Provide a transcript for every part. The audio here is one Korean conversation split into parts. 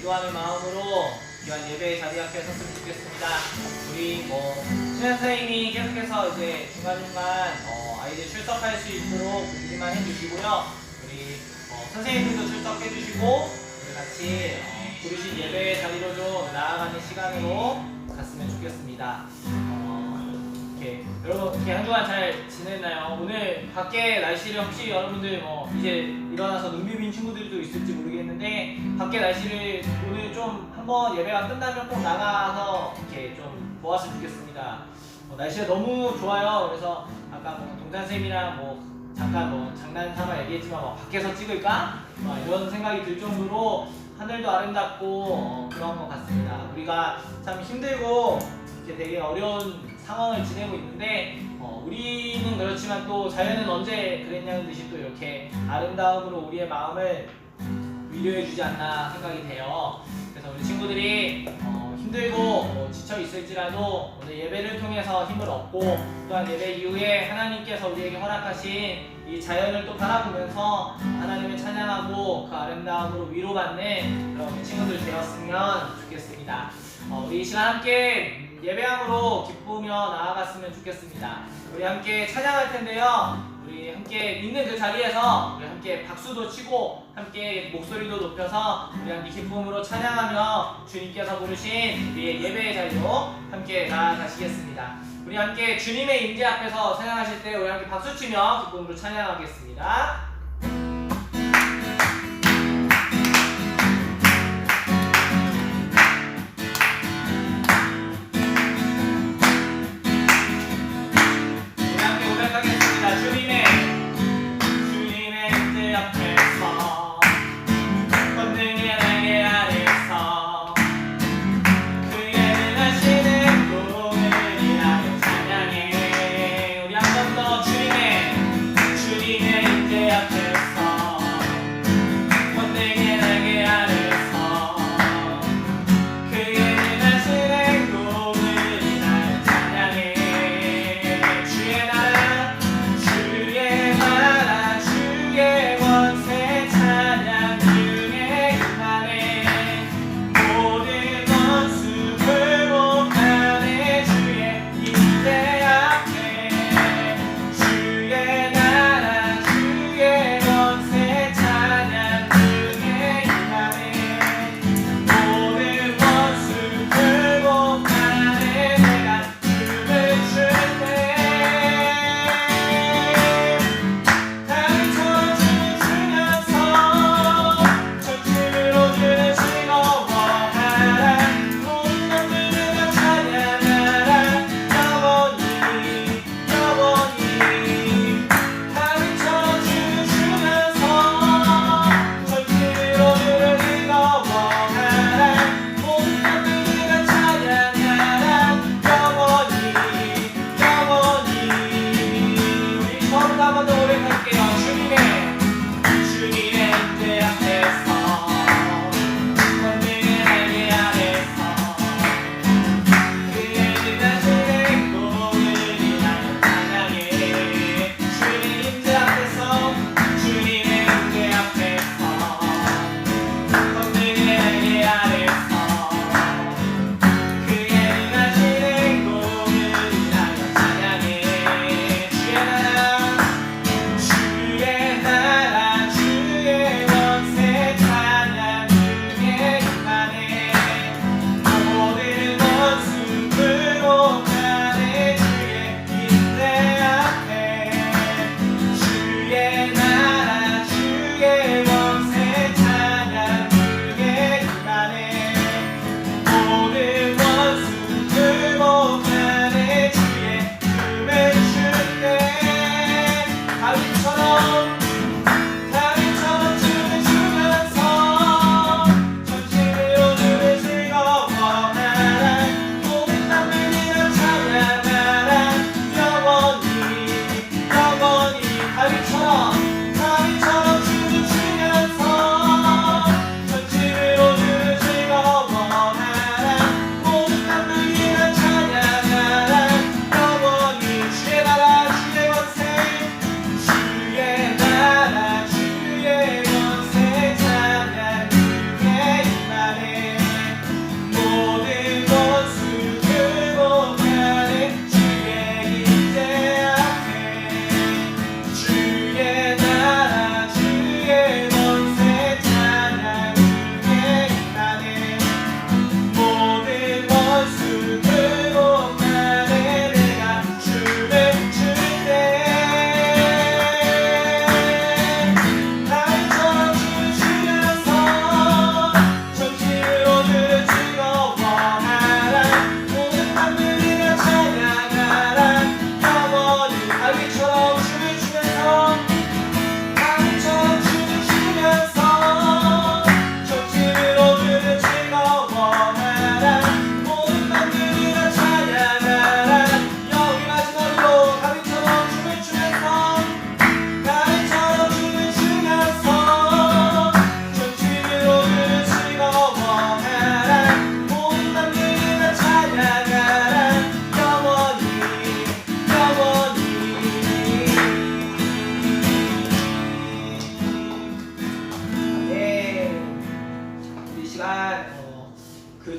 기도하는 마음으로 귀한 예배의 자리 앞에 섰으면 좋겠습니다. 우리 신현 선생님이 계속해서 이제 중간중간 아이들 출석할 수 있도록 준비만 해주시고요. 우리 선생님들도 출석해주시고 우리 같이 부르신 예배의 자리로 좀 나아가는 시간으로 갔으면 좋겠습니다. 여러분 이렇게 한 주간 잘 지냈나요? 오늘 밖에 날씨를 혹시 여러분들 이제 일어나서 눈 비빈 친구들도 있을지 모르겠는데 밖에 날씨를 오늘 좀 한번 예배가 끝나면 꼭 나가서 이렇게 좀 보았으면 좋겠습니다. 날씨가 너무 좋아요. 그래서 아까 동산쌤이랑 잠깐 장난 삼아 얘기했지만 밖에서 찍을까? 이런 생각이 들 정도로 하늘도 아름답고 그런 것 같습니다. 우리가 참 힘들고 이렇게 되게 어려운 상황을 지내고 있는데 우리는 그렇지만 또 자연은 언제 그랬냐는 듯이 또 이렇게 아름다움으로 우리의 마음을 위로해 주지 않나 생각이 돼요. 그래서 우리 친구들이 힘들고 지쳐 있을지라도 오늘 예배를 통해서 힘을 얻고 또한 예배 이후에 하나님께서 우리에게 허락하신 이 자연을 또 바라보면서 하나님을 찬양하고 그 아름다움으로 위로받는 그런 우리 친구들 되었으면 좋겠습니다. 우리 이 시간 함께 예배함으로 기쁘며 나아갔으면 좋겠습니다. 우리 함께 찬양할 텐데요. 우리 함께 있는 그 자리에서 우리 함께 박수도 치고 함께 목소리도 높여서 우리 함께 기쁨으로 찬양하며 주님께서 부르신 우리의 예배의 자리로 함께 나아가시겠습니다. 우리 함께 주님의 임재 앞에서 찬양하실 때 우리 함께 박수 치며 기쁨으로 찬양하겠습니다. 주님의 임재 앞에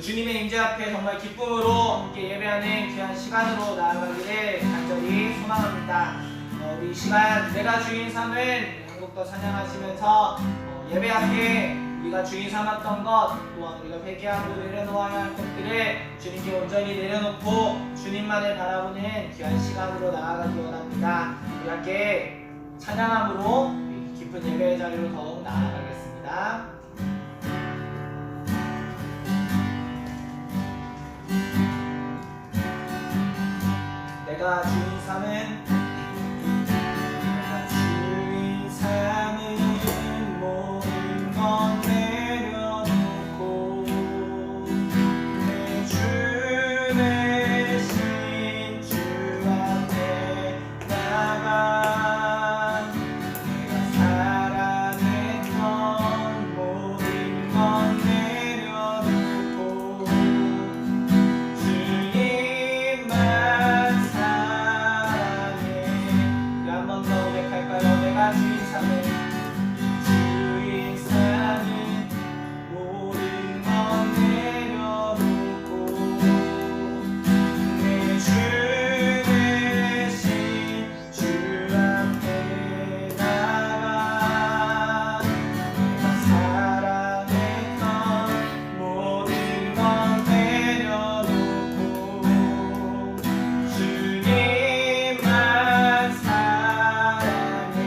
주님의 임재 앞에 정말 기쁨으로 함께 예배하는 귀한 시간으로 나아가기를 간절히 소망합니다. 우리 이 시간 내가 주인 삼은 한국도 찬양하시면서 예배 앞에 우리가 주인 삼았던 것, 또한 우리가 회개하고 내려놓아야 할 것들을 주님께 온전히 내려놓고 주님만을 바라보는 귀한 시간으로 나아가기 원합니다. 우리 함께 찬양함으로 깊은 예배의 자리로 더욱 나아가겠습니다. 내가 주인 삼은 모든 것 내려놓고 내 주 대신 주 앞에 나가 내가 사랑했던 모든 것 내려놓고 주님만 사랑해. 우리 한 번 더 고백할까요? 내가 주인 삼은 모든 것 내려놓고 내 주 대신 주 앞에 나가 내가 사랑했던 모든 것 내려놓고 주님만 사랑해.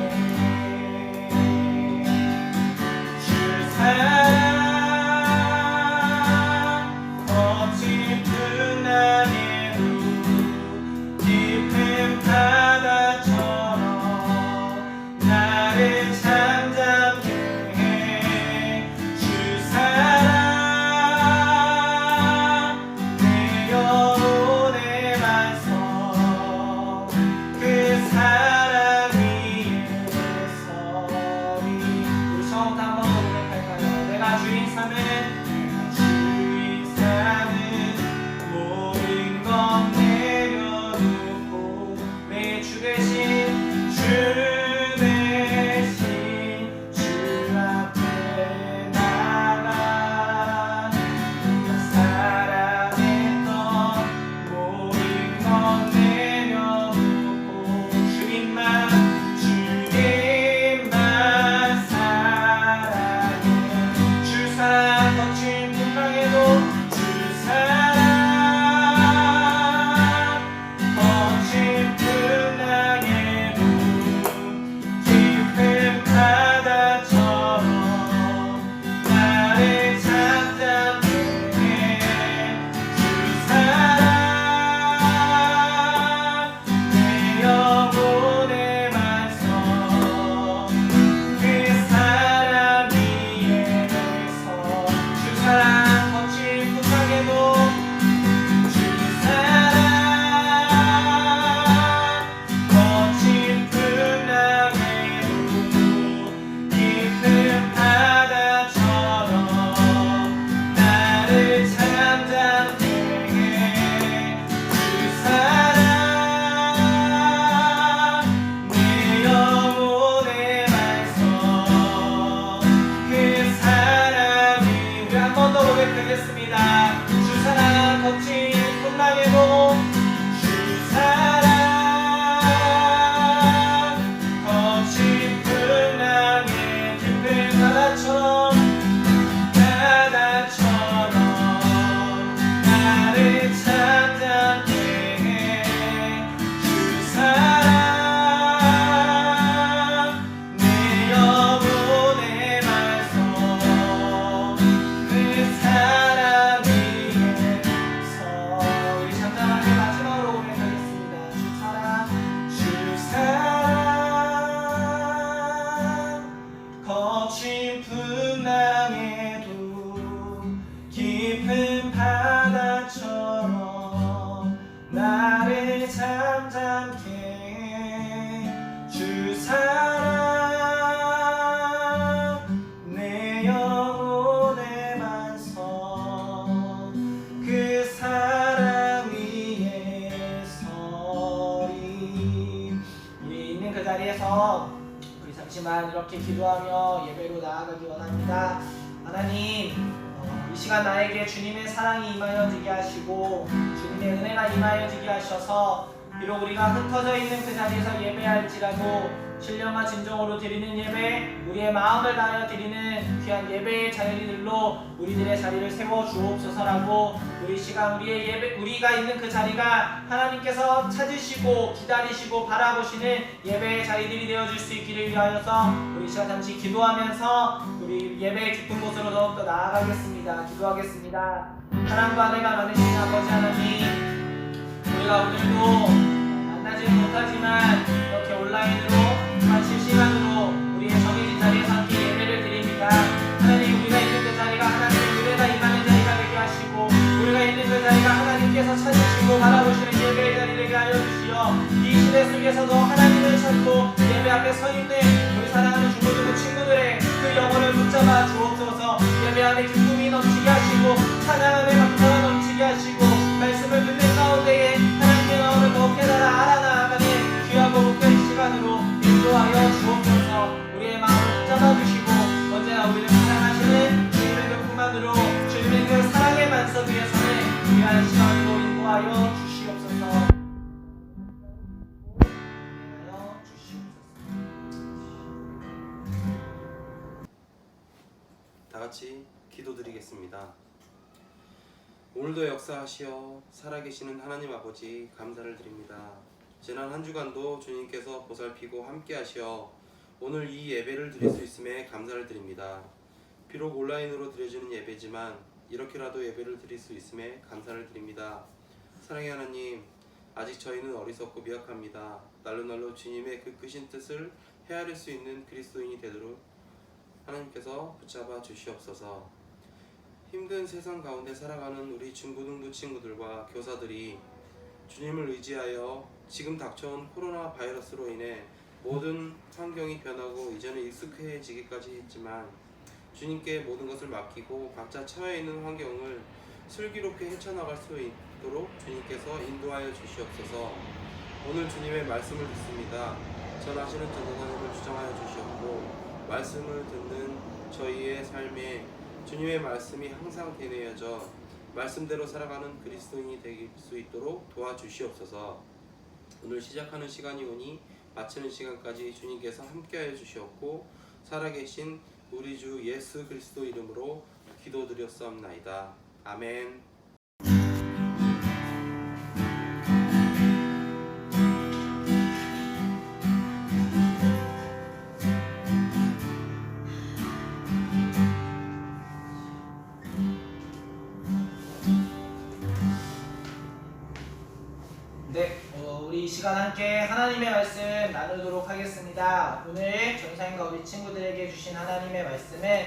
주 사랑 거친 풍랑에도 깊은 바다처럼 나를 잠잠케 해. 주 사랑 내 영혼의 반석 그 사랑 위에 서리. 우리 처음부터 한 번 더 고백할까요? 내가 주인 삼은 모든 것 내려놓고 내 주 대신 주 앞에 나가 내가 사랑했던 모든 것 내려놓고 주님만 사랑해. 주 사랑 거친 풍랑에도 주 사랑 거친 풍랑에도 깊은 바다처럼 나를 잠잠케 해. 주 사랑 내 영혼의 반석 그 사랑 위에 서. 주 사랑 거친 풍랑에도 주 사랑 거친 풍랑에도 깊은 바다처럼 나를 잠잠케 해. 주 사랑 내 영혼의 반석 그 사랑 위. 우리 한 번 더 고백하겠습니다. 주 사랑 거친 풍랑에도 주 사랑 거친 풍랑에 깊은 바다처럼 나를 잠잠케 해. 주 사랑 내 영혼의 반석 그 사랑 위에서. 우리 잠잠하게 마지막으로 고백하겠습니다. 주 사랑 거친 풍랑에도 깊은 바다처럼 나를 잠잠케 해. 주 사랑 내 영혼의 반석 그 사랑 위에 서리. 우리 있는 그 자리에서 우리 잠시만 이렇게 기도하며 예배로 나아가기 원합니다. 하나님, 이 시간 나에게 주님의 사랑이 임하여지게 하시고 주님의 은혜가 임하여지게 하셔서 비록 우리가 흩어져 있는 그 자리에서 예배할지라도 신령과 진정으로 드리는 예배, 우리의 마음을 다하여 드리는 귀한 예배의 자리들로 우리들의 자리를 세워 주옵소서라고, 우리 시간 우리의 예배, 우리가 있는 그 자리가 하나님께서 찾으시고 기다리시고 바라보시는 예배의 자리들이 되어줄 수 있기를 위하여서 우리 시간 잠시 기도하면서 우리 예배의 깊은 곳으로 더욱더 나아가겠습니다. 기도하겠습니다. 사랑과 은혜가 많으신 아버지 하나님, 우리가 오늘도 만나지는 못하지만 이렇게 온라인으로 실시간으로 우리의 정해진 자리에서 함께 예배를 드립니다. 하나님, 우리가 있는 그 자리가 하나님의 은혜가 임하는 자리가 되게 하시고 우리가 있는 그 자리가 하나님께서 찾으시고 바라보시는 예배의 자리 되게 하여 주시어 이 시대 속에서도 하나님을 찾고 예배 앞에 서 있는 우리 사랑하는 중고등부 친구들의 그 영혼을 붙잡아 주옵소서. 예배 안에 기쁨이 넘치게 하시고 찬양함에 감사가 넘치게 하시고 말씀을 듣는 가운데에 하나님의 마음을 더 깨달아 알아나가는 귀하고 복된 시간으로 인도하여 주옵소서. 우리의 마음을 붙잡아 주시고 언제나 우리를 사랑하시는 주님의 그 품안으로 주님의 그 사랑의 만석 위에 서는 귀한 시간으로 인도하여 주시옵소서. 다 같이 기도드리겠습니다. 오늘도 역사하시어 살아계시는 하나님 아버지 감사를 드립니다. 지난 한 주간도 주님께서 보살피고 함께하시어 오늘 이 예배를 드릴 수 있음에 감사를 드립니다. 비록 온라인으로 드려지는 예배지만 이렇게라도 예배를 드릴 수 있음에 감사를 드립니다. 사랑의 하나님, 아직 저희는 어리석고 미약합니다. 날로 주님의 그 크신 뜻을 헤아릴 수 있는 그리스도인이 되도록 하나님께서 붙잡아 주시옵소서. 힘든 세상 가운데 살아가는 우리 중고등부 친구들과 교사들이 주님을 의지하여 지금 닥쳐온 코로나 바이러스로 인해 모든 환경이 변하고 이제는 익숙해지기까지 했지만 주님께 모든 것을 맡기고 각자 처해 있는 환경을 슬기롭게 헤쳐나갈 수 있도록 주님께서 인도하여 주시옵소서. 오늘 주님의 말씀을 듣습니다. 전하시는 전도사님을 주장하여 주시옵고 말씀을 듣는 저희의 삶에 주님의 말씀이 항상 되뇌어져 말씀대로 살아가는 그리스도인이 될 수 있도록 도와주시옵소서. 오늘 시작하는 시간이 오니 마치는 시간까지 주님께서 함께하여 주시옵고 살아계신 우리 주 예수 그리스도 이름으로 기도드렸사옵나이다. 아멘. 우리 이 시간 함께 하나님의 말씀 나누도록 하겠습니다. 오늘 전사님과 우리 친구들에게 주신 하나님의 말씀은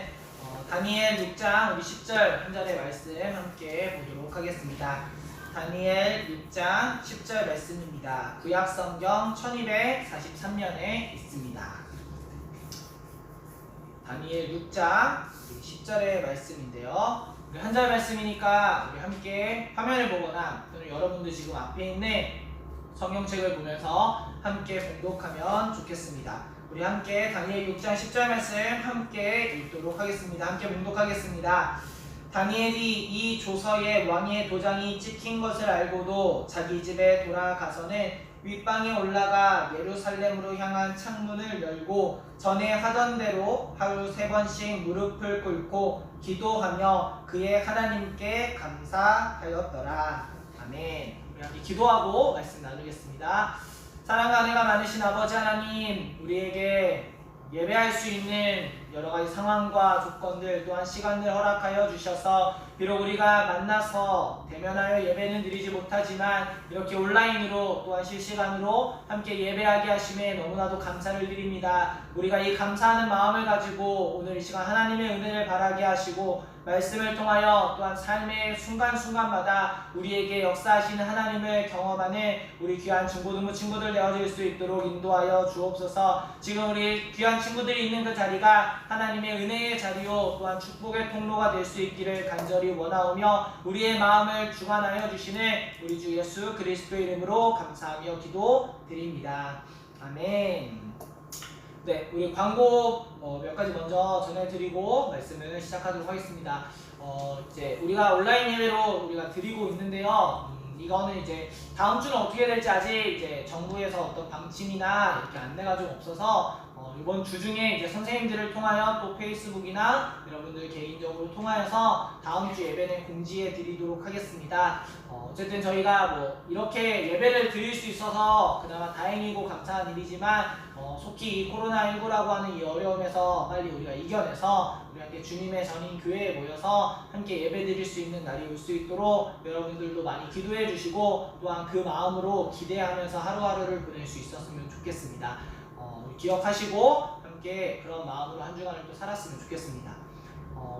다니엘 6장 우리 10절 한 절의 말씀 함께 보도록 하겠습니다. 다니엘 6장 10절 말씀입니다. 구약성경 1243면에 있습니다. 다니엘 6장 10절의 말씀인데요. 우리 한 절 말씀이니까 우리 함께 화면을 보거나 또는 여러분들 지금 앞에 있는 성경책을 보면서 함께 봉독하면 좋겠습니다. 우리 함께 다니엘 6장 10절 말씀 함께 읽도록 하겠습니다. 함께 봉독하겠습니다. 다니엘이 이 조서에 왕의 도장이 찍힌 것을 알고도 자기 집에 돌아가서는 윗방에 올라가 예루살렘으로 향한 창문을 열고 전에 하던 대로 하루 3번씩 무릎을 꿇고 기도하며 그의 하나님께 감사하였더라. 아멘. 우리 함께 기도하고 말씀 나누겠습니다. 사랑과 은혜가 많으신 아버지 하나님, 우리에게 예배할 수 있는 여러가지 상황과 조건들 또한 시간을 허락하여 주셔서 비록 우리가 만나서 대면하여 예배는 드리지 못하지만 이렇게 온라인으로 또한 실시간으로 함께 예배하게 하심에 너무나도 감사를 드립니다. 우리가 이 감사하는 마음을 가지고 오늘 이 시간 하나님의 은혜를 바라게 하시고 말씀을 통하여 또한 삶의 순간순간마다 우리에게 역사하시는 하나님을 경험하는 우리 귀한 중고등부 친구들 되어질 수 있도록 인도하여 주옵소서. 지금 우리 귀한 친구들이 있는 그 자리가 하나님의 은혜의 자리요 또한 축복의 통로가 될 수 있기를 간절히 원하오며 우리의 마음을 주관하여 주시는 우리 주 예수 그리스도 이름으로 감사하며 기도드립니다. 아멘. 네, 우리 광고 몇 가지 먼저 전해드리고 말씀을 시작하도록 하겠습니다. 이제 우리가 온라인 예배로 우리가 드리고 있는데요. 이거는 이제 다음 주는 어떻게 될지 아직 이제 정부에서 어떤 방침이나 이렇게 안내가 좀 없어서 이번 주 중에 이제 선생님들을 통하여 또 페이스북이나 여러분들 개인적으로 통하여서 다음 주 예배는 공지해 드리도록 하겠습니다. 어쨌든 저희가 뭐 이렇게 예배를 드릴 수 있어서 그나마 다행이고 감사한 일이지만 속히 이 코로나19라고 하는 이 어려움에서 빨리 우리가 이겨내서 우리 함께 주님의 전인 교회에 모여서 함께 예배 드릴 수 있는 날이 올 수 있도록 여러분들도 많이 기도해 주시고 또한 그 마음으로 기대하면서 하루하루를 보낼 수 있었으면 좋겠습니다. 기억하시고 함께 그런 마음으로 한 주간을 또 살았으면 좋겠습니다.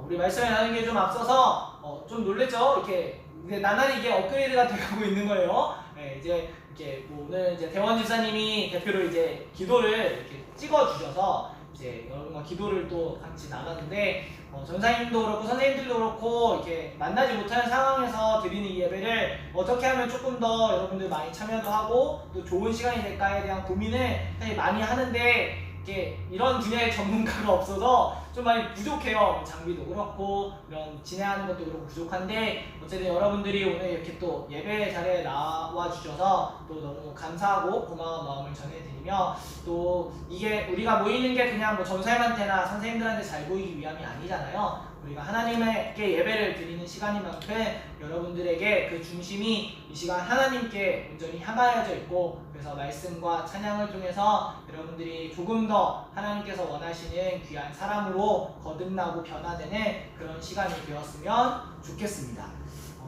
우리 말씀에 나누는 게 좀 앞서서 좀 놀랬죠? 이렇게 나날이 이게 업그레이드가 되고 있는 거예요. 네, 이제 이렇게 뭐 오늘 이제 대원 집사님이 대표로 이제 기도를 이렇게 찍어 주셔서 이제 여러분과 기도를 또 같이 나눴는데 전사님도 그렇고 선생님들도 그렇고 이렇게 만나지 못하는 상황에서 드리는 이 예배를 어떻게 하면 조금 더 여러분들 많이 참여도 하고 또 좋은 시간이 될까에 대한 고민을 사실 많이 하는데 이렇게 이런 분야의 전문가가 없어서 좀 많이 부족해요. 장비도 그렇고 이런 진행하는 것도 그렇고 부족한데 어쨌든 여러분들이 오늘 이렇게 또 예배 자리에 나와 주셔서 또 너무 감사하고 고마운 마음을 전해드리며 또 이게 우리가 모이는 게 그냥 뭐 전사님한테나 선생님들한테 잘 보이기 위함이 아니잖아요. 우리가 하나님께 예배를 드리는 시간인 만큼 여러분들에게 그 중심이 이 시간 하나님께 온전히 향하여져 있고 그래서 말씀과 찬양을 통해서 여러분들이 조금 더 하나님께서 원하시는 귀한 사람으로 거듭나고 변화되는 그런 시간이 되었으면 좋겠습니다.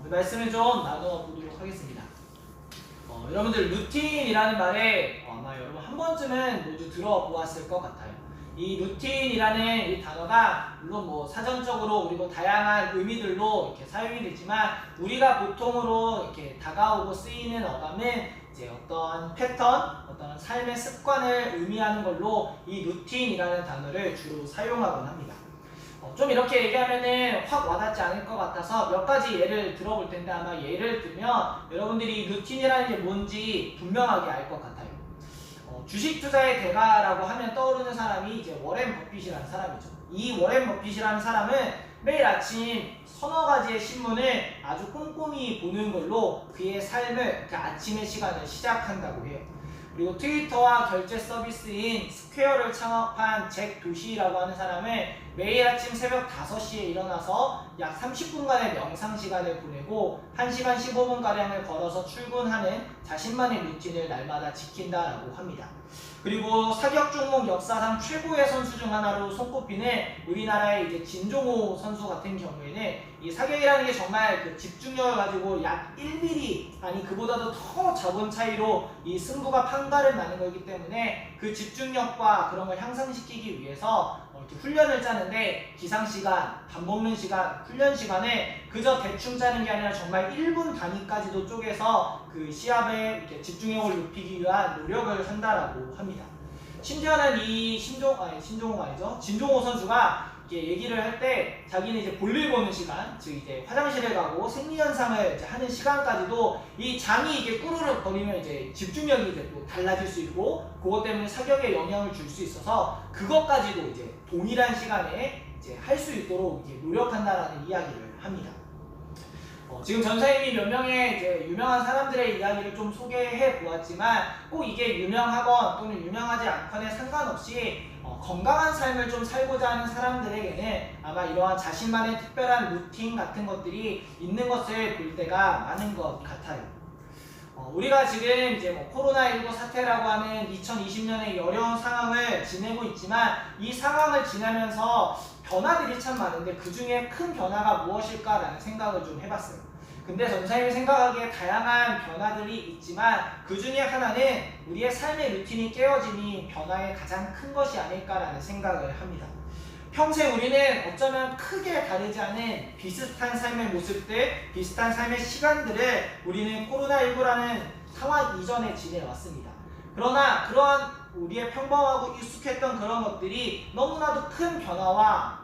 그 말씀을 좀 나누어 보도록 하겠습니다. 여러분들 루틴이라는 말에 아마 여러분 한 번쯤은 모두 들어보았을 것 같아요. 이 루틴이라는 이 단어가 물론 뭐 사전적으로 그리고 다양한 의미들로 이렇게 사용이 되지만 우리가 보통으로 이렇게 다가오고 쓰이는 어감은 이제 어떤 패턴, 어떤 삶의 습관을 의미하는 걸로 이 루틴이라는 단어를 주로 사용하곤 합니다. 좀 이렇게 얘기하면은 확 와닿지 않을 것 같아서 몇 가지 예를 들어볼 텐데 아마 예를 들면 여러분들이 루틴이라는 게 뭔지 분명하게 알 것 같아요. 주식 투자의 대가라고 하면 떠오르는 사람이 이제 워렌 버핏이라는 사람이죠. 이 워렌 버핏이라는 사람은 매일 아침 서너 가지의 신문을 아주 꼼꼼히 보는 걸로 그의 삶을 그 아침의 시간을 시작한다고 해요. 그리고 트위터와 결제 서비스인 스퀘어를 창업한 잭 도시라고 하는 사람은 매일 아침 새벽 5시에 일어나서 약 30분간의 명상 시간을 보내고 1시간 15분가량을 걸어서 출근하는 자신만의 루틴을 날마다 지킨다라고 합니다. 그리고 사격 종목 역사상 최고의 선수 중 하나로 손꼽히는 우리나라의 이제 진종호 선수 같은 경우에는 이 사격이라는 게 정말 그 집중력을 가지고 약 1mm 아니 그보다도 더 적은 차이로 이 승부가 판가름 나는 거기 때문에 그 집중력과 그런 걸 향상시키기 위해서 이렇게 훈련을 짜는데 기상시간, 밥 먹는 시간, 훈련 시간에 그저 대충 짜는 게 아니라 정말 1분 단위까지도 쪼개서 그 시합에 이렇게 집중력을 높이기 위한 노력을 한다라고 합니다. 심지어는 이 진종호 선수가 이렇게 얘기를 할 때 자기는 이제 볼일 보는 시간, 즉 이제 화장실에 가고 생리현상을 이제 하는 시간까지도 이 장이 이게 꾸르륵 거리면 이제 집중력이 이제 또 달라질 수 있고 그것 때문에 사격에 영향을 줄 수 있어서 그것까지도 이제 동일한 시간에 이제 할 수 있도록 이제 노력한다라는 이야기를 합니다. 지금 전사님이 몇 명의 이제 유명한 사람들의 이야기를 좀 소개해 보았지만 꼭 이게 유명하건 또는 유명하지 않건에 상관없이 건강한 삶을 좀 살고자 하는 사람들에게는 아마 이러한 자신만의 특별한 루틴 같은 것들이 있는 것을 볼 때가 많은 것 같아요. 우리가 지금 이제 뭐 코로나19 사태라고 하는 2020년의 어려운 상황을 지내고 있지만 이 상황을 지나면서 변화들이 참 많은데 그 중에 큰 변화가 무엇일까라는 생각을 좀 해봤어요. 근데 전사님이 생각하기에 다양한 변화들이 있지만 그 중에 하나는 우리의 삶의 루틴이 깨어짐이 변화의 가장 큰 것이 아닐까라는 생각을 합니다. 평생 우리는 어쩌면 크게 다르지 않은 비슷한 삶의 모습들, 비슷한 삶의 시간들을 우리는 코로나19라는 상황 이전에 지내왔습니다. 그러나 그러한 우리의 평범하고 익숙했던 그런 것들이 너무나도 큰 변화와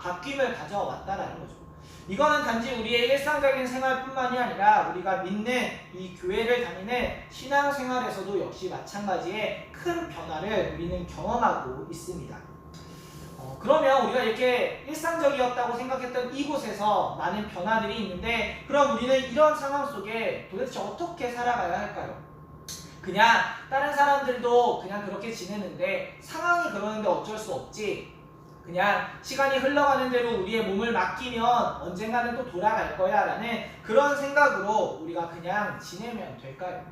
바뀜을 가져왔다라는 거죠. 이거는 단지 우리의 일상적인 생활뿐만이 아니라 우리가 믿는 이 교회를 다니는 신앙생활에서도 역시 마찬가지의 큰 변화를 우리는 경험하고 있습니다. 그러면 우리가 이렇게 일상적이었다고 생각했던 이곳에서 많은 변화들이 있는데, 그럼 우리는 이런 상황 속에 도대체 어떻게 살아가야 할까요? 그냥 다른 사람들도 그냥 그렇게 지내는데 상황이 그러는데 어쩔 수 없지, 그냥 시간이 흘러가는 대로 우리의 몸을 맡기면 언젠가는 또 돌아갈 거야 라는 그런 생각으로 우리가 그냥 지내면 될까요?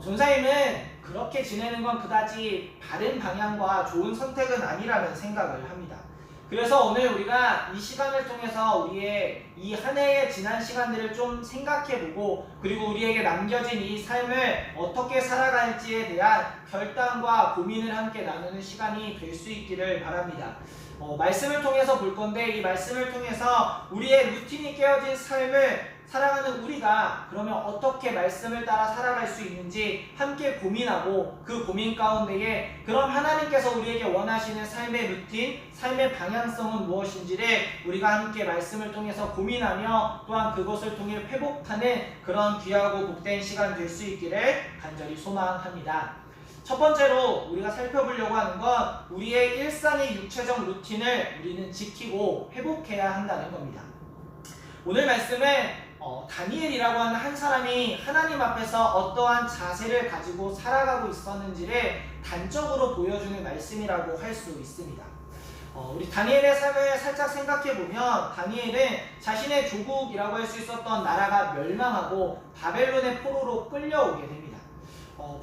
전사님은 그렇게 지내는 건 그다지 바른 방향과 좋은 선택은 아니라는 생각을 합니다. 그래서 오늘 우리가 이 시간을 통해서 우리의 이 한 해의 지난 시간들을 좀 생각해보고, 그리고 우리에게 남겨진 이 삶을 어떻게 살아갈지에 대한 결단과 고민을 함께 나누는 시간이 될 수 있기를 바랍니다. 말씀을 통해서 볼 건데, 이 말씀을 통해서 우리의 루틴이 깨어진 삶을 살아가는 우리가 그러면 어떻게 말씀을 따라 살아갈 수 있는지 함께 고민하고, 그 고민 가운데에 그럼 하나님께서 우리에게 원하시는 삶의 루틴, 삶의 방향성은 무엇인지를 우리가 함께 말씀을 통해서 고민하며 또한 그것을 통해 회복하는 그런 귀하고 복된 시간 될 수 있기를 간절히 소망합니다. 첫 번째로 우리가 살펴보려고 하는 건 우리의 일상의 육체적 루틴을 우리는 지키고 회복해야 한다는 겁니다. 오늘 말씀은 다니엘이라고 하는 한 사람이 하나님 앞에서 어떠한 자세를 가지고 살아가고 있었는지를 단적으로 보여주는 말씀이라고 할 수 있습니다. 우리 다니엘의 삶을 살짝 생각해보면 다니엘은 자신의 조국이라고 할 수 있었던 나라가 멸망하고 바벨론의 포로로 끌려오게 됩니다.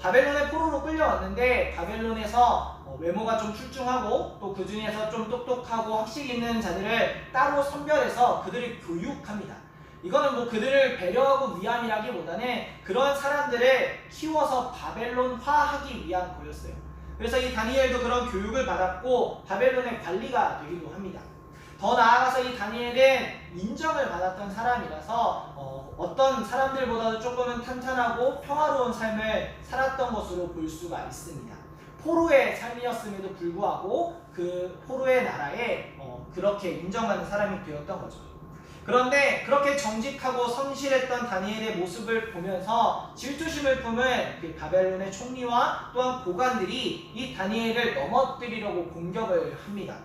바벨론의 포로로 끌려왔는데 바벨론에서 외모가 좀 출중하고 또 그 중에서 좀 똑똑하고 학식 있는 자들을 따로 선별해서 그들을 교육합니다. 이거는 뭐 그들을 배려하고 위함이라기보다는 그런 사람들을 키워서 바벨론화하기 위한 거였어요. 그래서 이 다니엘도 그런 교육을 받았고 바벨론의 관리가 되기도 합니다. 더 나아가서 이 다니엘은 인정을 받았던 사람이라서 어떤 사람들보다도 조금은 탄탄하고 평화로운 삶을 살았던 것으로 볼 수가 있습니다. 포로의 삶이었음에도 불구하고 그 포로의 나라에 그렇게 인정받는 사람이 되었던 거죠. 그런데 그렇게 정직하고 성실했던 다니엘의 모습을 보면서 질투심을 품은 그 바벨론의 총리와 또한 고관들이 이 다니엘을 넘어뜨리려고 공격을 합니다.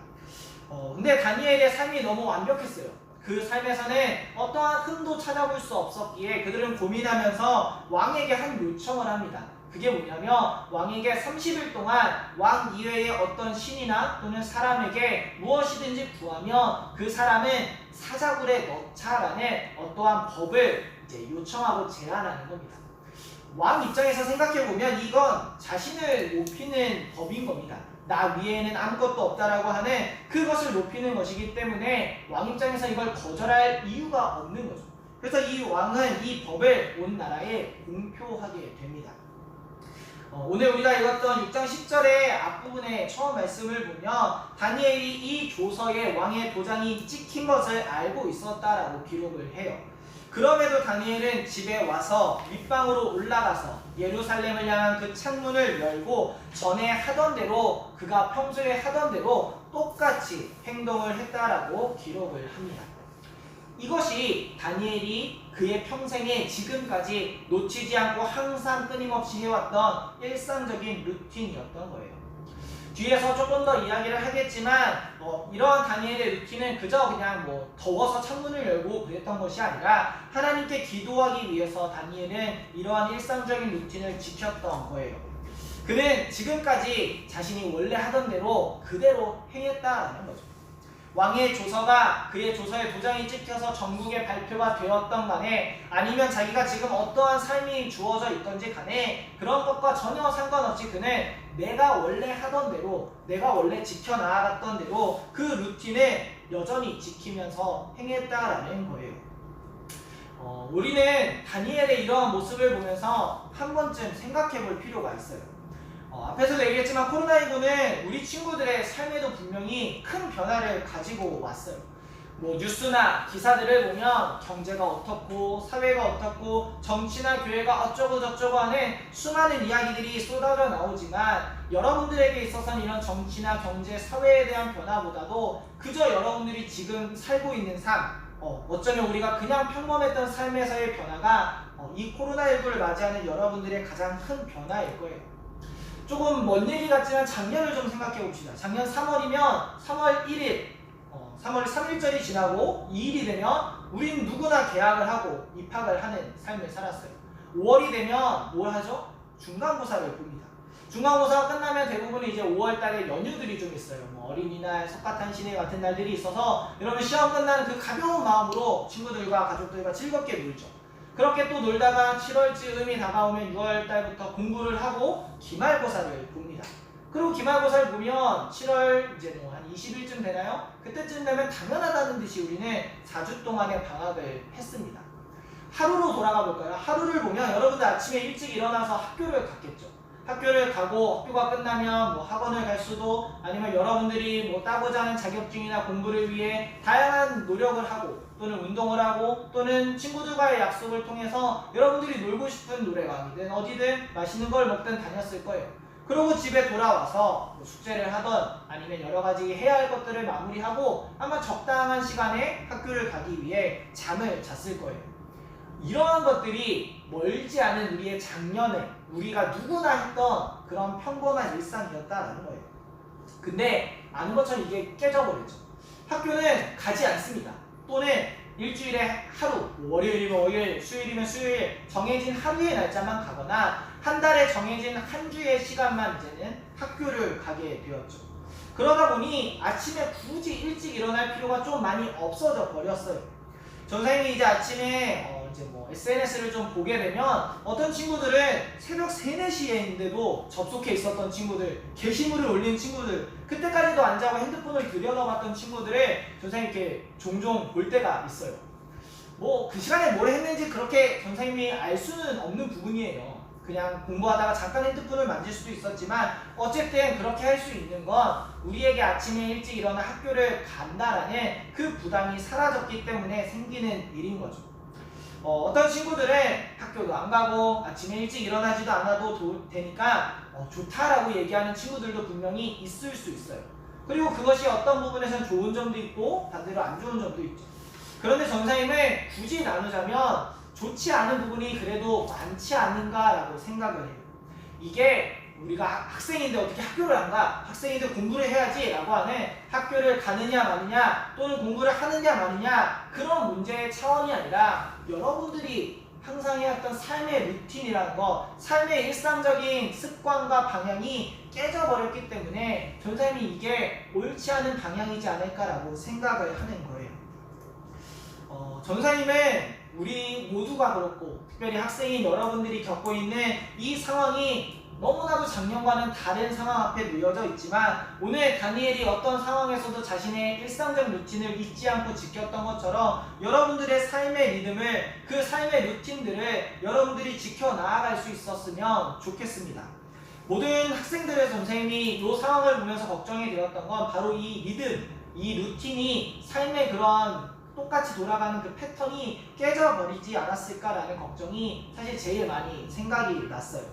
근데 다니엘의 삶이 너무 완벽했어요. 그 삶에서는 어떠한 흠도 찾아볼 수 없었기에 그들은 고민하면서 왕에게 한 요청을 합니다. 그게 뭐냐면 왕에게 30일 동안 왕 이외의 어떤 신이나 또는 사람에게 무엇이든지 구하면 그 사람은 사자굴에 넣자라는 어떠한 법을 이제 요청하고 제안하는 겁니다. 왕 입장에서 생각해보면 이건 자신을 높이는 법인 겁니다. 나 위에는 아무것도 없다라고 하는 그것을 높이는 것이기 때문에 왕 입장에서 이걸 거절할 이유가 없는 거죠. 그래서 이 왕은 이 법을 온 나라에 공표하게 됩니다. 오늘 우리가 읽었던 6장 10절의 앞부분의 처음 말씀을 보면 다니엘이 이 조서에 왕의 도장이 찍힌 것을 알고 있었다라고 기록을 해요. 그럼에도 다니엘은 집에 와서 윗방으로 올라가서 예루살렘을 향한 그 창문을 열고 전에 하던 대로, 그가 평소에 하던 대로 똑같이 행동을 했다라고 기록을 합니다. 이것이 다니엘이 그의 평생에 지금까지 놓치지 않고 항상 끊임없이 해왔던 일상적인 루틴이었던 거예요. 뒤에서 조금 더 이야기를 하겠지만 이러한 다니엘의 루틴은 그저 그냥 더워서 창문을 열고 그랬던 것이 아니라 하나님께 기도하기 위해서 다니엘은 이러한 일상적인 루틴을 지켰던 거예요. 그는 지금까지 자신이 원래 하던 대로 그대로 행했다라는 거죠. 왕의 조서가 그의 조서에 도장이 찍혀서 전국에 발표가 되었던 간에 아니면 자기가 지금 어떠한 삶이 주어져 있던지 간에 그런 것과 전혀 상관없이 그는 내가 원래 하던 대로, 내가 원래 지켜나갔던 대로 그 루틴을 여전히 지키면서 행했다라는 거예요. 우리는 다니엘의 이러한 모습을 보면서 한 번쯤 생각해 볼 필요가 있어요. 앞에서도 얘기했지만 코로나19는 우리 친구들의 삶에도 분명히 큰 변화를 가지고 왔어요. 뉴스나 기사들을 보면 경제가 어떻고 사회가 어떻고 정치나 교회가 어쩌고 저쩌고 하는 수많은 이야기들이 쏟아져 나오지만 여러분들에게 있어서는 이런 정치나 경제, 사회에 대한 변화보다도 그저 여러분들이 지금 살고 있는 삶, 어쩌면 우리가 그냥 평범했던 삶에서의 변화가 이 코로나19를 맞이하는 여러분들의 가장 큰 변화일 거예요. 조금 먼 얘기 같지만 작년을 좀 생각해 봅시다. 작년 3월이면 3월 1일, 3월 3일절이 지나고 2일이 되면 우린 누구나 개학을 하고 입학을 하는 삶을 살았어요. 5월이 되면 뭘 하죠? 중간고사를 봅니다. 중간고사가 끝나면 대부분 이제 5월달에 연휴들이 좀 있어요. 뭐 어린이날, 석가탄신일 같은 날들이 있어서 여러분 시험 끝나는 그 가벼운 마음으로 친구들과 가족들과 즐겁게 놀죠. 그렇게 또 놀다가 7월쯤이 다가오면 6월달부터 공부를 하고 기말고사를 봅니다. 그리고 기말고사를 보면 7월 이제 뭐 한 20일쯤 되나요? 그때쯤 되면 당연하다는 듯이 우리는 4주 동안의 방학을 했습니다. 하루로 돌아가 볼까요? 하루를 보면 여러분들 아침에 일찍 일어나서 학교를 갔겠죠. 학교를 가고 학교가 끝나면 뭐 학원을 갈 수도 아니면 여러분들이 뭐 따고자 하는 자격증이나 공부를 위해 다양한 노력을 하고 또는 운동을 하고 또는 친구들과의 약속을 통해서 여러분들이 놀고 싶은 노래방이든 어디든 맛있는 걸 먹든 다녔을 거예요. 그리고 집에 돌아와서 뭐 숙제를 하던 아니면 여러 가지 해야 할 것들을 마무리하고 아마 적당한 시간에 학교를 가기 위해 잠을 잤을 거예요. 이러한 것들이 멀지 않은 우리의 작년에 우리가 누구나 했던 그런 평범한 일상이었다라는 거예요. 근데 아는 것처럼 이게 깨져버렸죠. 학교는 가지 않습니다. 또는 일주일에 하루, 월요일이면 월요일, 수요일이면 수요일 정해진 하루의 날짜만 가거나 한 달에 정해진 한 주의 시간만 이제는 학교를 가게 되었죠. 그러다 보니 아침에 굳이 일찍 일어날 필요가 좀 많이 없어져 버렸어요. 선생님이 이제 아침에 이제 뭐 SNS를 좀 보게 되면 어떤 친구들은 새벽 3, 4시에인데도 접속해 있었던 친구들, 게시물을 올린 친구들, 그때까지도 안 자고 핸드폰을 들여다봤던 친구들을 선생님이 이렇게 종종 볼 때가 있어요. 뭐 그 시간에 뭘 했는지 그렇게 선생님이 알 수는 없는 부분이에요. 그냥 공부하다가 잠깐 핸드폰을 만질 수도 있었지만 어쨌든 그렇게 할 수 있는 건 우리에게 아침에 일찍 일어나 학교를 간다라는 그 부담이 사라졌기 때문에 생기는 일인 거죠. 어떤 친구들은 학교도 안 가고 아침에 일찍 일어나지도 않아도 되니까 좋다라고 얘기하는 친구들도 분명히 있을 수 있어요. 그리고 그것이 어떤 부분에서는 좋은 점도 있고 반대로 안 좋은 점도 있죠. 그런데 전사님은 굳이 나누자면 좋지 않은 부분이 그래도 많지 않은가라고 생각을 해요. 이게 우리가 학생인데 어떻게 학교를 안 가? 학생인데 공부를 해야지 라고 하는 학교를 가느냐 마느냐 또는 공부를 하느냐 마느냐 그런 문제의 차원이 아니라 여러분들이 항상 해왔던 삶의 루틴이라는 거, 삶의 일상적인 습관과 방향이 깨져버렸기 때문에 전사님이 이게 옳지 않은 방향이지 않을까라고 생각을 하는 거예요. 전사님은 우리 모두가 그렇고 특별히 학생인 여러분들이 겪고 있는 이 상황이 너무나도 작년과는 다른 상황 앞에 놓여져 있지만 오늘 다니엘이 어떤 상황에서도 자신의 일상적 루틴을 잊지 않고 지켰던 것처럼 여러분들의 삶의 리듬을 그 삶의 루틴들을 여러분들이 지켜나아갈 수 있었으면 좋겠습니다. 모든 학생들의 선생님이 이 상황을 보면서 걱정이 되었던 건 바로 이 리듬, 이 루틴이 삶의 그런 똑같이 돌아가는 그 패턴이 깨져버리지 않았을까라는 걱정이 사실 제일 많이 생각이 났어요.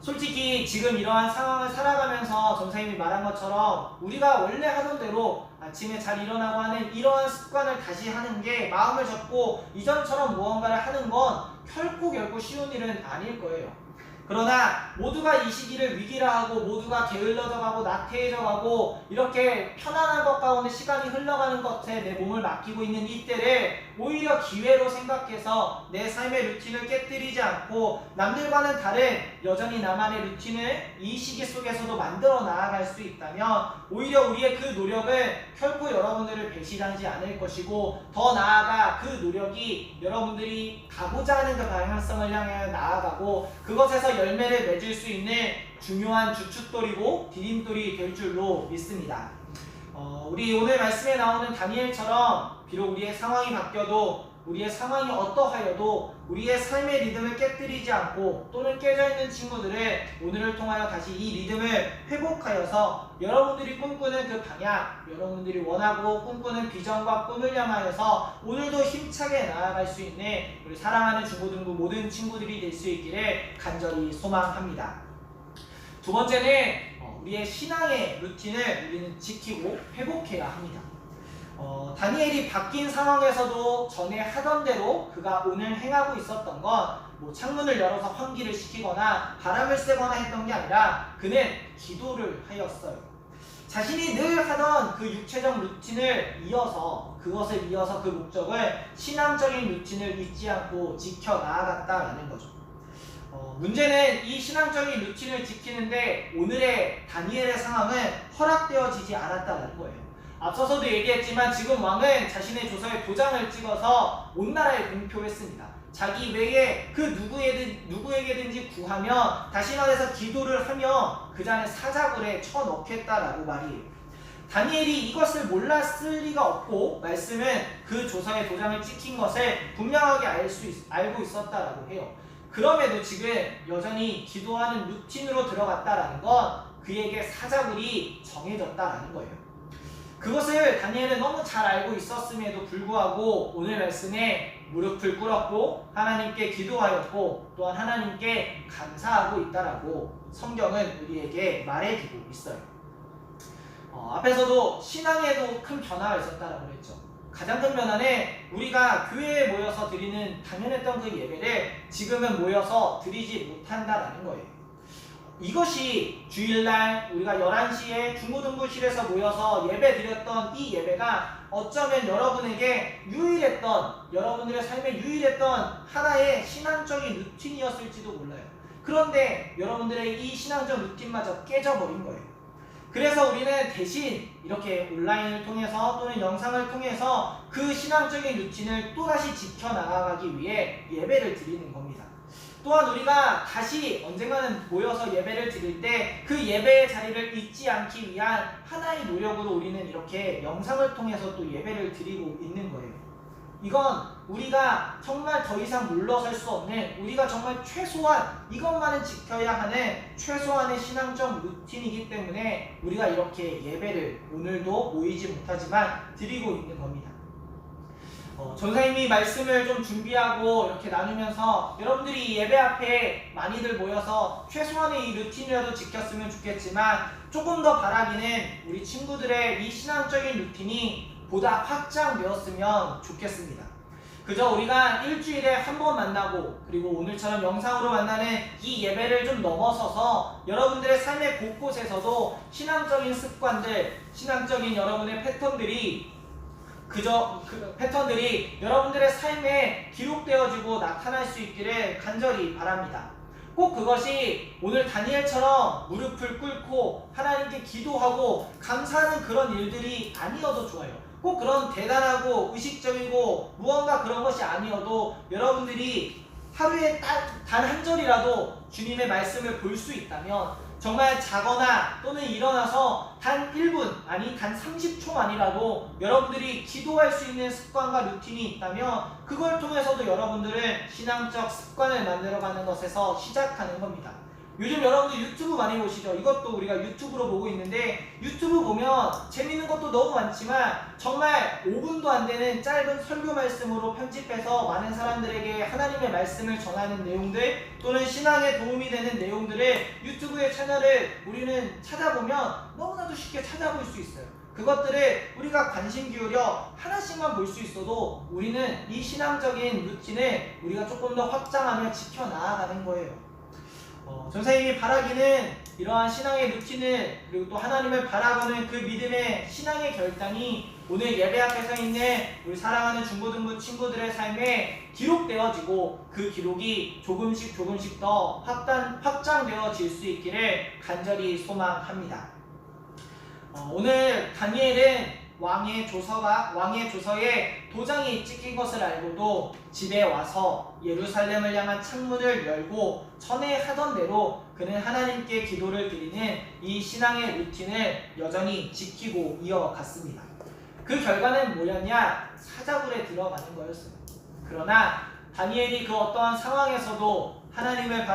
솔직히 지금 이러한 상황을 살아가면서 전사님이 말한 것처럼 우리가 원래 하던 대로 아침에 잘 일어나고 하는 이러한 습관을 다시 하는 게 마음을 잡고 이전처럼 무언가를 하는 건 결코 쉬운 일은 아닐 거예요. 그러나 모두가 이 시기를 위기라 하고 모두가 게을러져 가고 나태해져 가고 이렇게 편안한 것 가운데 시간이 흘러가는 것에 내 몸을 맡기고 있는 이때를 오히려 기회로 생각해서 내 삶의 루틴을 깨뜨리지 않고 남들과는 다른 여전히 나만의 루틴을 이 시기 속에서도 만들어 나아갈 수 있다면 오히려 우리의 그 노력은 결코 여러분들을 배신하지 않을 것이고 더 나아가 그 노력이 여러분들이 가고자 하는 그 방향성을 향해 나아가고 그것에서 열매를 맺을 수 있는 중요한 주춧돌이고 디딤돌이 될 줄로 믿습니다. 우리 오늘 말씀에 나오는 다니엘처럼 비록 우리의 상황이 바뀌어도 우리의 상황이 어떠하여도 우리의 삶의 리듬을 깨뜨리지 않고 또는 깨져있는 친구들을 오늘을 통하여 다시 이 리듬을 회복하여서 여러분들이 꿈꾸는 그 방향, 여러분들이 원하고 꿈꾸는 비전과 꿈을 향하여서 오늘도 힘차게 나아갈 수 있는 우리 사랑하는 중고등부 모든 친구들이 될 수 있기를 간절히 소망합니다. 두 번째는 우리의 신앙의 루틴을 우리는 지키고 회복해야 합니다. 다니엘이 바뀐 상황에서도 전에 하던 대로 그가 오늘 행하고 있었던 건 뭐 창문을 열어서 환기를 시키거나 바람을 쐬거나 했던 게 아니라 그는 기도를 하였어요. 자신이 늘 하던 그 육체적 루틴을 이어서 그것을 이어서 그 목적을 신앙적인 루틴을 잊지 않고 지켜 나아갔다라는 거죠. 문제는 이 신앙적인 루틴을 지키는데 오늘의 다니엘의 상황은 허락되어지지 않았다는 거예요. 앞서서도 얘기했지만 지금 왕은 자신의 조서에 도장을 찍어서 온 나라에 공표했습니다. 자기 외에 그 누구에게든지 구하며 다시 말해서 기도를 하며 그 잔을 사자굴에 쳐넣겠다라고 말이에요. 다니엘이 이것을 몰랐을 리가 없고 말씀은 그 조서에 도장을 찍힌 것을 분명하게 알고 있었다라고 해요. 그럼에도 지금 여전히 기도하는 루틴으로 들어갔다라는 건 그에게 사자굴이 정해졌다라는 거예요. 그것을 다니엘은 너무 잘 알고 있었음에도 불구하고 오늘 말씀에 무릎을 꿇었고 하나님께 기도하였고 또한 하나님께 감사하고 있다라고 성경은 우리에게 말해주고 있어요. 앞에서도 신앙에도 큰 변화가 있었다라고 그랬죠. 가장 큰 변화는 우리가 교회에 모여서 드리는 당연했던 그 예배를 지금은 모여서 드리지 못한다라는 거예요. 이것이 주일날 우리가 11시에 중고등부실에서 모여서 예배 드렸던 이 예배가 어쩌면 여러분에게 유일했던, 여러분들의 삶에 유일했던 하나의 신앙적인 루틴이었을지도 몰라요. 그런데 여러분들의 이 신앙적 루틴마저 깨져버린 거예요. 그래서 우리는 대신 이렇게 온라인을 통해서 또는 영상을 통해서 그 신앙적인 루틴을 또다시 지켜나가기 위해 예배를 드리는 겁니다. 또한 우리가 다시 언젠가는 모여서 예배를 드릴 때 그 예배의 자리를 잊지 않기 위한 하나의 노력으로 우리는 이렇게 영상을 통해서 또 예배를 드리고 있는 거예요. 이건 우리가 정말 더 이상 물러설 수 없는, 우리가 정말 최소한 이것만은 지켜야 하는 최소한의 신앙적 루틴이기 때문에 우리가 이렇게 예배를 오늘도 모이지 못하지만 드리고 있는 겁니다. 전사님이 말씀을 좀 준비하고 이렇게 나누면서 여러분들이 예배 앞에 많이들 모여서 최소한의 이 루틴이라도 지켰으면 좋겠지만 조금 더 바라기는 우리 친구들의 이 신앙적인 루틴이 보다 확장되었으면 좋겠습니다. 그저 우리가 일주일에 한 번 만나고 그리고 오늘처럼 영상으로 만나는 이 예배를 좀 넘어서서 여러분들의 삶의 곳곳에서도 신앙적인 습관들, 신앙적인 여러분의 패턴들이 여러분들의 삶에 기록되어지고 나타날 수 있기를 간절히 바랍니다. 꼭 그것이 오늘 다니엘처럼 무릎을 꿇고 하나님께 기도하고 감사하는 그런 일들이 아니어도 좋아요. 꼭 그런 대단하고 의식적이고 무언가 그런 것이 아니어도 여러분들이 하루에 단 한 절이라도 주님의 말씀을 볼 수 있다면 정말 자거나 또는 일어나서 단 1분 아니 단 30초만이라도 여러분들이 기도할 수 있는 습관과 루틴이 있다면 그걸 통해서도 여러분들은 신앙적 습관을 만들어가는 것에서 시작하는 겁니다. 요즘 여러분들 유튜브 많이 보시죠? 이것도 우리가 유튜브로 보고 있는데 유튜브 보면 재밌는 것도 너무 많지만 정말 5분도 안 되는 짧은 설교 말씀으로 편집해서 많은 사람들에게 하나님의 말씀을 전하는 내용들 또는 신앙에 도움이 되는 내용들을 유튜브의 채널을 우리는 찾아보면 너무나도 쉽게 찾아볼 수 있어요. 그것들을 우리가 관심 기울여 하나씩만 볼 수 있어도 우리는 이 신앙적인 루틴을 우리가 조금 더 확장하며 지켜나가는 거예요. 전사님이 바라기는 이러한 신앙의 루틴을 그리고 또 하나님을 바라보는 그 믿음의 신앙의 결단이 오늘 예배 앞에 서 있는 우리 사랑하는 중고등부 친구들의 삶에 기록되어지고 그 기록이 조금씩 더 확장되어질 수 있기를 간절히 소망합니다. 오늘 다니엘은 왕의 조서에 도장이 찍힌 것을 알고도 집에 와서 예루살렘을 향한 창문을 열고 전에 하던 대로 그는 하나님께 기도를 드리는 이 신앙의 루틴을 여전히 지키고 이어갔습니다. 그 결과는 뭐였냐? 사자굴에 들어가는 거였어요. 그러나 다니엘이 그 어떠한 상황에서도 하나님을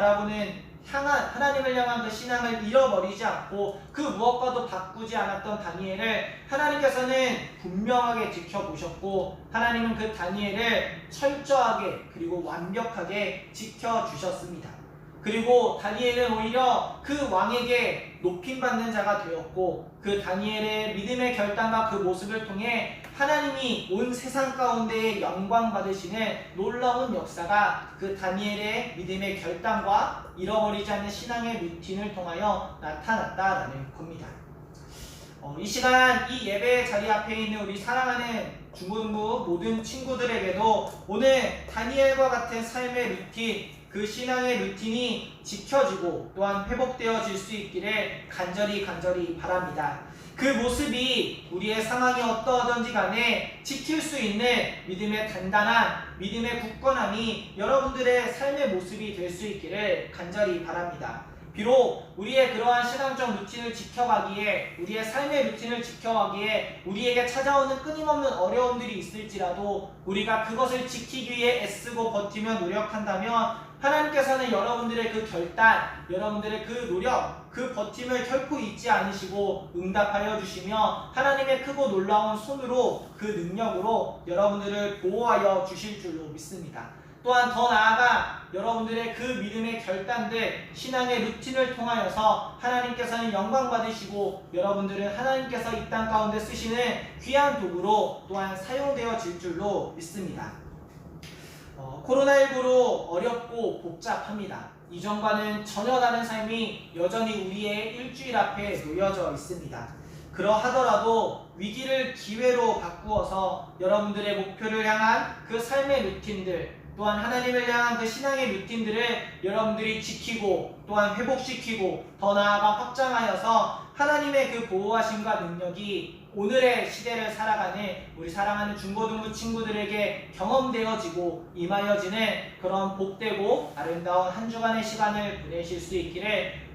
향한 그 신앙을 잃어버리지 않고 그 무엇과도 바꾸지 않았던 다니엘을 하나님께서는 분명하게 지켜보셨고 하나님은 그 다니엘을 철저하게 그리고 완벽하게 지켜주셨습니다. 그리고 다니엘은 오히려 그 왕에게 높임받는 자가 되었고 그 다니엘의 믿음의 결단과 그 모습을 통해 하나님이 온 세상 가운데에 영광 받으시는 놀라운 역사가 그 다니엘의 믿음의 결단과 잃어버리지 않는 신앙의 루틴을 통하여 나타났다라는 겁니다. 이 시간 이 예배 자리 앞에 있는 우리 사랑하는 중고등부 모든 친구들에게도 오늘 다니엘과 같은 삶의 루틴, 그 신앙의 루틴이 지켜지고 또한 회복되어질 수 있기를 간절히 바랍니다. 그 모습이 우리의 상황이 어떠하든지 간에 지킬 수 있는 믿음의 단단한, 믿음의 굳건함이 여러분들의 삶의 모습이 될 수 있기를 간절히 바랍니다. 비록 우리의 그러한 신앙적 루틴을 지켜가기에, 우리의 삶의 루틴을 지켜가기에 우리에게 찾아오는 끊임없는 어려움들이 있을지라도 우리가 그것을 지키기 위해 애쓰고 버티며 노력한다면 하나님께서는 여러분들의 그 결단, 여러분들의 그 노력, 그 버팀을 결코 잊지 않으시고 응답하여 주시며 하나님의 크고 놀라운 손으로 그 능력으로 여러분들을 보호하여 주실 줄로 믿습니다. 또한 더 나아가 여러분들의 그 믿음의 결단들, 신앙의 루틴을 통하여서 하나님께서는 영광 받으시고 여러분들은 하나님께서 이 땅 가운데 쓰시는 귀한 도구로 또한 사용되어질 줄로 믿습니다. 코로나19로 어렵고 복잡합니다. 이전과는 전혀 다른 삶이 여전히 우리의 일주일 앞에 놓여져 있습니다. 그러하더라도 위기를 기회로 바꾸어서 여러분들의 목표를 향한 그 삶의 루틴들, 또한 하나님을 향한 그 신앙의 루틴들을 여러분들이 지키고 또한 회복시키고 더 나아가 확장하여서 하나님의 그 보호하심과 능력이 오늘의 시대를 살아가는 우리 사랑하는 중고등부 친구들에게 경험되어지고 임하여지는 그런 복되고 아름다운 한 주간의 시간을 보내실 수 있기를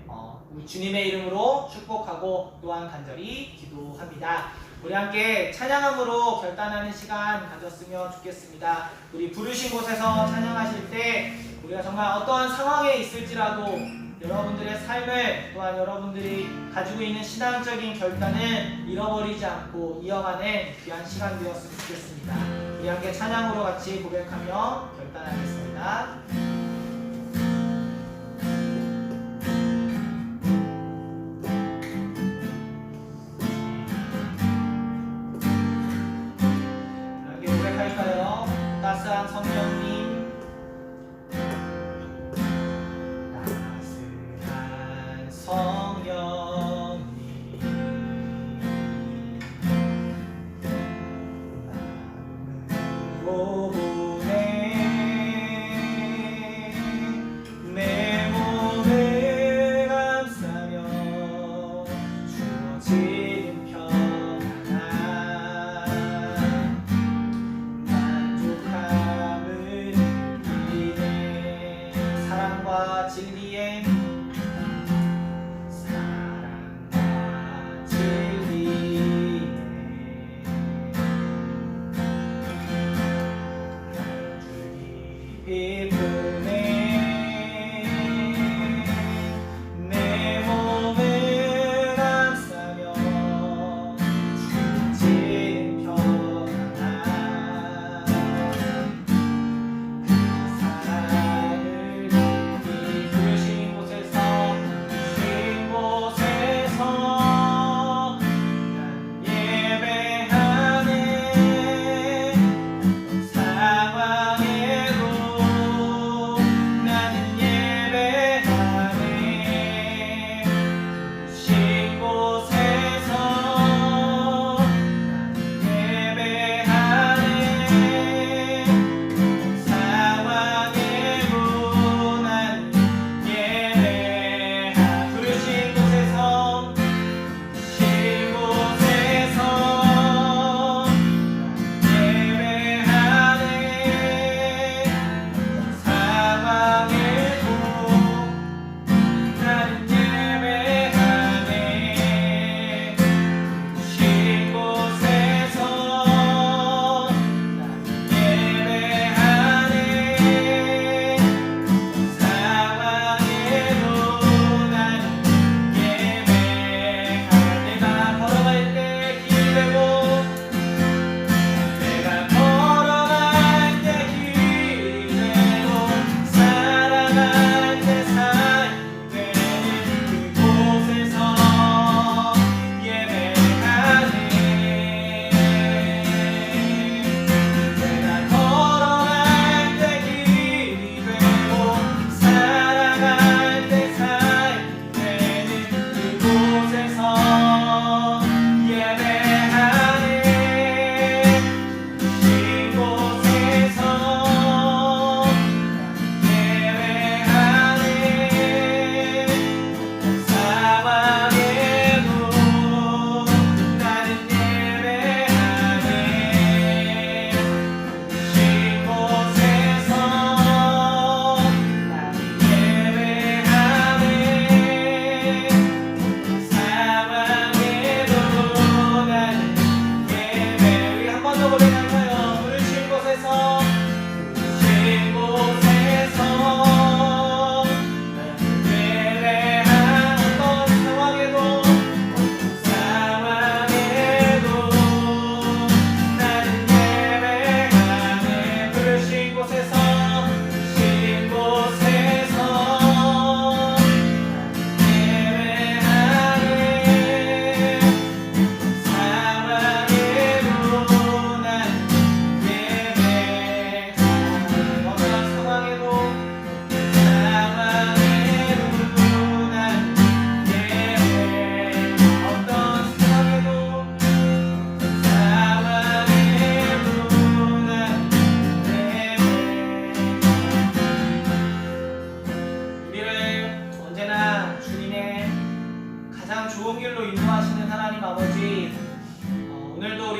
우리 주님의 이름으로 축복하고 또한 간절히 기도합니다. 우리 함께 찬양함으로 결단하는 시간 가졌으면 좋겠습니다. 우리 부르신 곳에서 찬양하실 때 우리가 정말 어떠한 상황에 있을지라도 여러분들의 삶을 또한 여러분들이 가지고 있는 신앙적인 결단을 잃어버리지 않고 이어가는 귀한 시간 되었으면 좋겠습니다. 우리 함께 찬양으로 같이 고백하며 결단하겠습니다. 따스한 성령님, 따스한 성령님, 마음으로 보내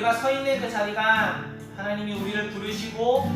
우리가 서 있는 그 자리가 하나님이 우리를 부르시고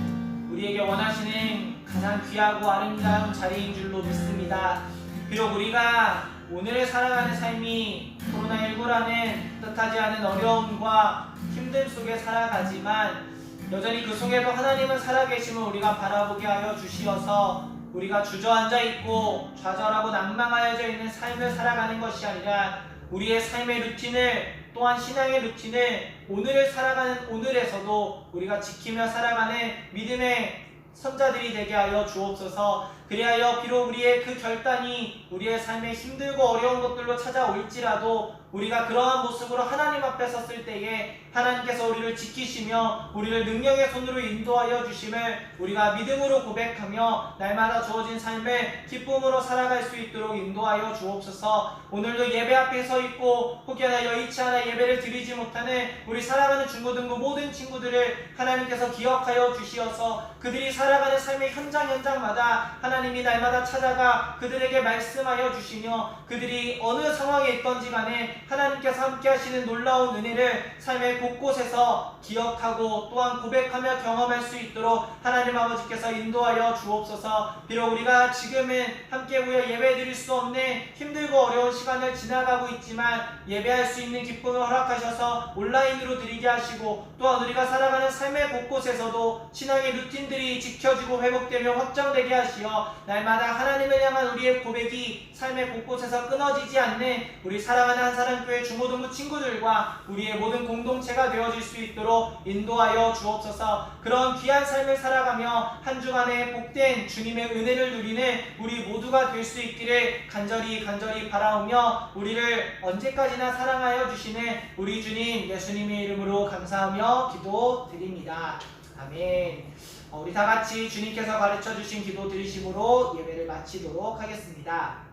우리에게 원하시는 가장 귀하고 아름다운 자리인 줄로 믿습니다. 비록 우리가 오늘을 살아가는 삶이 코로나19라는 뜻하지 않은 어려움과 힘듦 속에 살아가지만 여전히 그 속에도 하나님은 살아계심을 우리가 바라보게 하여 주시어서 우리가 주저앉아 있고 좌절하고 낭망하여져 있는 삶을 살아가는 것이 아니라 우리의 삶의 루틴을 또한 신앙의 루틴을 오늘을 살아가는 오늘에서도 우리가 지키며 살아가는 믿음의 선자들이 되게 하여 주옵소서. 그리하여 비록 우리의 그 결단이 우리의 삶에 힘들고 어려운 것들로 찾아올지라도 우리가 그러한 모습으로 하나님 앞에 섰을 때에 하나님께서 우리를 지키시며 우리를 능력의 손으로 인도하여 주심을 우리가 믿음으로 고백하며 날마다 주어진 삶을 기쁨으로 살아갈 수 있도록 인도하여 주옵소서. 오늘도 예배 앞에 서 있고 혹여나 여의치 않아 예배를 드리지 못하는 우리 살아가는 중고등부 모든 친구들을 하나님께서 기억하여 주시어서 그들이 살아가는 삶의 현장마다 하나님이 날마다 찾아가 그들에게 말씀하여 주시며 그들이 어느 상황에 있던지 간에 하나님께서 함께 하시는 놀라운 은혜를 삶의 곳곳에서 기억하고 또한 고백하며 경험할 수 있도록 하나님 아버지께서 인도하여 주옵소서. 비록 우리가 지금은 함께 모여 예배 드릴 수 없는 힘들고 어려운 시간을 지나가고 있지만 예배할 수 있는 기쁨을 허락하셔서 온라인으로 드리게 하시고 또한 우리가 살아가는 삶의 곳곳에서도 신앙의 루틴들이 지켜지고 회복되며 확정되게 하시어 날마다 하나님을 향한 우리의 고백이 삶의 곳곳에서 끊어지지 않는 우리 사랑하는 한사랑교회 중고등부 친구들과 우리의 모든 공동체가 되어질 수 있도록 인도하여 주옵소서. 그런 귀한 삶을 살아가며 한 주간의 복된 주님의 은혜를 누리는 우리 모두가 될 수 있기를 간절히 바라오며 우리를 언제까지나 사랑하여 주시는 우리 주님 예수님의 이름으로 감사하며 기도드립니다. 아멘. 우리 다같이 주님께서 가르쳐주신 기도 드리심으로 예배를 마치도록 하겠습니다.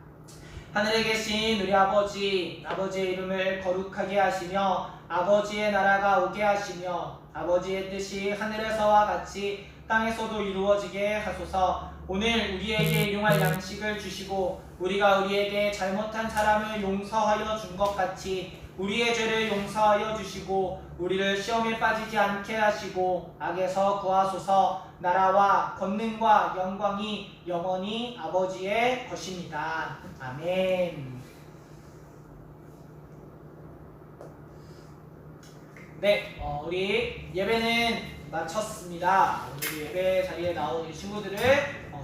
하늘에 계신 우리 아버지, 아버지의 이름을 거룩하게 하시며 아버지의 나라가 오게 하시며 아버지의 뜻이 하늘에서와 같이 땅에서도 이루어지게 하소서. 오늘 우리에게 일용할 양식을 주시고 우리가 우리에게 잘못한 사람을 용서하여 준 것 같이 우리의 죄를 용서하여 주시고 우리를 시험에 빠지지 않게 하시고 악에서 구하소서. 나라와 권능과 영광이 영원히 아버지의 것입니다. 아멘. 네, 우리 예배는 마쳤습니다. 오늘 예배 자리에 나온 우리 친구들을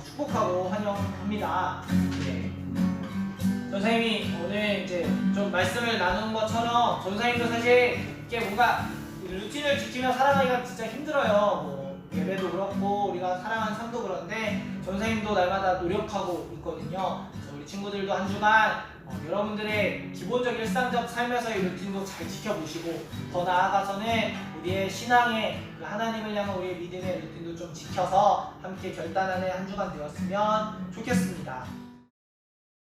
축복하고 환영합니다. 네. 전사님이 오늘 이제 좀 말씀을 나눈 것처럼 전사님도 사실 이게 뭔가 루틴을 지키며 살아가기가 진짜 힘들어요. 뭐 예배도 그렇고 우리가 살아가는 삶도 그런데 전사님도 날마다 노력하고 있거든요. 그래서 우리 친구들도 한 주간 여러분들의 기본적 일상적 삶에서의 루틴도 잘 지켜보시고 더 나아가서는 우리의 신앙의 하나님을 향한 우리의 믿음의 루틴도 좀 지켜서 함께 결단하는 한 주간 되었으면 좋겠습니다.